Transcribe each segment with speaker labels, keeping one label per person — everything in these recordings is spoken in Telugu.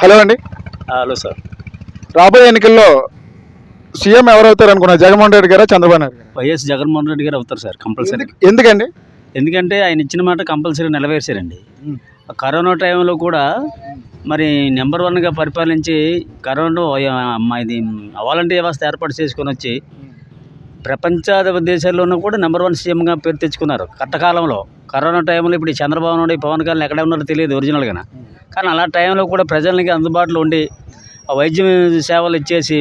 Speaker 1: హలో అండి.
Speaker 2: Hello sir.
Speaker 1: రాబోయే ఎన్నికల్లో సీఎం ఎవరవుతారు అనుకున్నారు? జగన్మోహన్ రెడ్డి గారా, చంద్రబాబు నాయుడు గారు?
Speaker 2: వైఎస్ జగన్మోహన్ రెడ్డి గారు అవుతారు సార్ కంపల్సరీ.
Speaker 1: ఎందుకండి?
Speaker 2: ఎందుకంటే ఆయన ఇచ్చిన మాట కంపల్సరీ నెరవేర్చారండి. కరోనా టైంలో కూడా మరి నెంబర్ వన్గా పరిపాలించి కరోనా ఇది వాలంటీర్ వ్యవస్థ ఏర్పాటు చేసుకొని వచ్చి ప్రపంచ దేశాల్లోనూ కూడా నెంబర్ వన్ సీఎంగా పేరు తెచ్చుకున్నారు కట్టకాలంలో. కరోనా టైంలో ఇప్పుడు ఈ చంద్రబాబు నాయుడు పవన్ కళ్యాణ్ ఎక్కడ ఉన్నారో తెలియదు ఒరిజినల్గా, కానీ అలా టైంలో కూడా ప్రజలకి అందుబాటులో ఉండి ఆ వైద్య సేవలు ఇచ్చేసి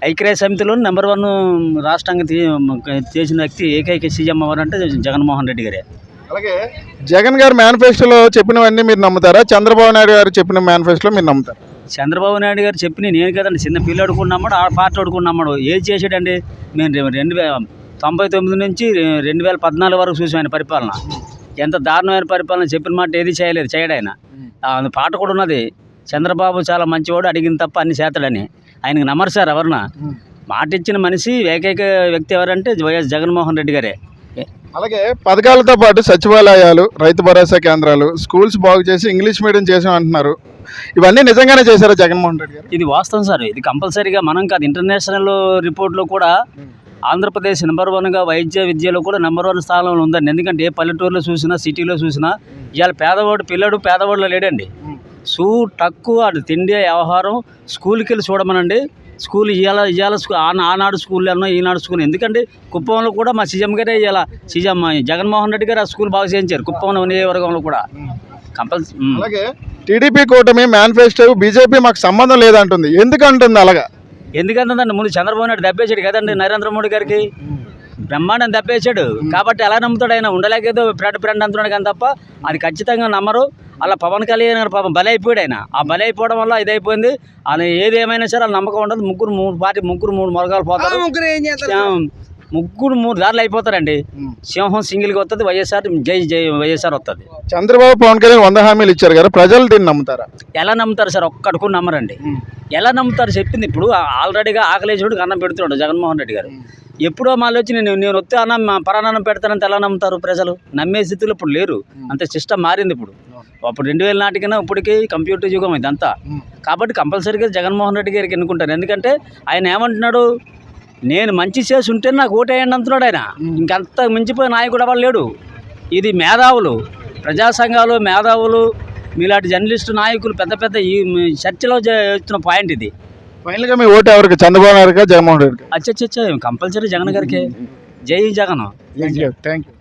Speaker 2: ఐక్యరాజ్య సమితిలో నెంబర్ వన్ రాష్ట్రంగా చేసిన వ్యక్తి ఏకైక సీఎం ఎవరంటే జగన్మోహన్ రెడ్డి గారే.
Speaker 1: అలాగే జగన్ గారు మేనిఫెస్టోలో చెప్పినవన్నీ మీరు నమ్ముతారా? చంద్రబాబు నాయుడు గారు చెప్పిన మేనిఫెస్టోలో మీరు నమ్ముతారా?
Speaker 2: చంద్రబాబు నాయుడు గారు చెప్పిన నేను కదండి, చిన్న పిల్లడు కూడా నమ్మడు, ఆ పార్టీ కూడా నమ్మడు. ఏది చేసాడండి? మేము 1999 నుంచి 2014 వరకు చూసాం ఆయన పరిపాలన. ఎంత దారుణమైన పరిపాలన, చెప్పిన మాట ఏది చేయడు ఆయన. పాట కూడా ఉన్నది, చంద్రబాబు చాలా మంచివాడు, అడిగిన తప్ప అన్ని చేస్తాడని. ఆయనకు నమ్మరు సార్ ఎవరన్నా. మాట ఇచ్చిన మనిషి ఏకైక వ్యక్తి ఎవరంటే వైఎస్ జగన్మోహన్ రెడ్డి గారే.
Speaker 1: అలాగే పథకాలతో పాటు సచివాలయాలు, రైతు భరోసా కేంద్రాలు, స్కూల్స్ బాగు చేసి ఇంగ్లీష్ మీడియం చేసాం అంటున్నారు. ఇవన్నీ నిజంగానే చేశారా జగన్మోహన్ రెడ్డి గారు?
Speaker 2: ఇది వాస్తవం సార్. ఇది కంపల్సరీగా మనం కాదు, ఇంటర్నేషనల్ రిపోర్ట్లో కూడా ఆంధ్రప్రదేశ్ నెంబర్ వన్గా వైద్య విద్యలో కూడా నెంబర్ వన్ స్థానంలో ఉందండి. ఎందుకంటే ఏ పల్లెటూరులో చూసినా సిటీలో చూసినా ఇవాళ పేదవాడులో లేడండి. తక్కువ అటు తిండి వ్యవహారం స్కూల్కి వెళ్ళి చూడమనండి. స్కూల్ ఇవాళ ఆనాడు స్కూల్లో ఈనాడు స్కూల్. ఎందుకంటే కుప్పంలో కూడా మా సీఎం గారే సీఎం జగన్మోహన్ రెడ్డి గారు ఆ స్కూల్ బాగు చేయించారు కుప్పం నియోజకవర్గంలో కూడా కంపల్సరీ.
Speaker 1: అలాగే టీడీపీ కూటమి మేనిఫెస్టో బీజేపీ మాకు సంబంధం లేదంటుంది. ఎందుకంటుంది అలాగా?
Speaker 2: ఎందుకంటుందండి, ముందు చంద్రబాబు నాయుడు దెబ్బేసాడు కదండి నరేంద్ర మోడీ గారికి, బ్రహ్మాండం దెబ్బేసాడు. కాబట్టి ఎలా నమ్ముతాడు ఆయన? ఉండలేకేదో ఫ్రెండ్ అంటున్నాడు కానీ తప్ప అది ఖచ్చితంగా నమ్మరు. అలా పవన్ కళ్యాణ్ గారు పాపం బలైపోయాడు ఆయన. ఆ బలైపోవడం వల్ల ఇదైపోయింది. ఆయన ఏది ఏమైనా సరే వాళ్ళ నమ్మకం ఉండదు. ముగ్గురు మూడు మార్గాలు పోతారు, మూడు దారులు అయిపోతారండి. సింహం సింగిల్గా వస్తుంది, వైఎస్ఆర్ జై వైఎస్ఆర్ వస్తుంది.
Speaker 1: చంద్రబాబు పవన్ కళ్యాణ్ 100 హామీలు ఇచ్చారు కదా, ప్రజలు దీన్ని నమ్ముతారా?
Speaker 2: ఎలా నమ్ముతారు సార్? ఒక్కడు కూడా నమ్మరండి. ఎలా నమ్ముతారు? చెప్పింది ఇప్పుడు ఆల్రెడీగా ఆకలేసుడు అన్నం పెడుతున్నాడు జగన్మోహన్ రెడ్డి గారు. ఎప్పుడో మళ్ళీ వచ్చి నేను వస్తే అన్నం పరాన్నం పెడతానంటే ఎలా నమ్ముతారు ప్రజలు? నమ్మే స్థితిలో ఇప్పుడు లేరు. అంతే సిస్టమ్ మారింది ఇప్పుడు. అప్పుడు 2000 నాటికైనా ఇప్పటికీ కంప్యూటర్ యుగం ఇదంతా. కాబట్టి కంపల్సరీగా జగన్మోహన్ రెడ్డి గారికి ఎన్నుకుంటారు. ఎందుకంటే ఆయన ఏమంటున్నాడు, నేను మంచి చేసి ఉంటే నాకు ఓటేయండి అంటున్నాడు ఆయన. ఇంకంత మించిపోయే నాయకుడు ఎవరు లేడు. ఇది మేధావులు, ప్రజా సంఘాలు, మేధావులు, మీలాంటి జర్నలిస్టు నాయకులు పెద్ద ఈ చర్చలో చేస్తున్న పాయింట్ ఇది.
Speaker 1: ఫైనల్గా మీ ఓటు ఎవరికి? చంద్రబాబు నాయుడు గారు, జగన్మోహన్ రెడ్డి గారు?
Speaker 2: అచ్చచ్చ కంపల్సరీ జగన్ గారికి. జై జగన్.
Speaker 1: Thank you.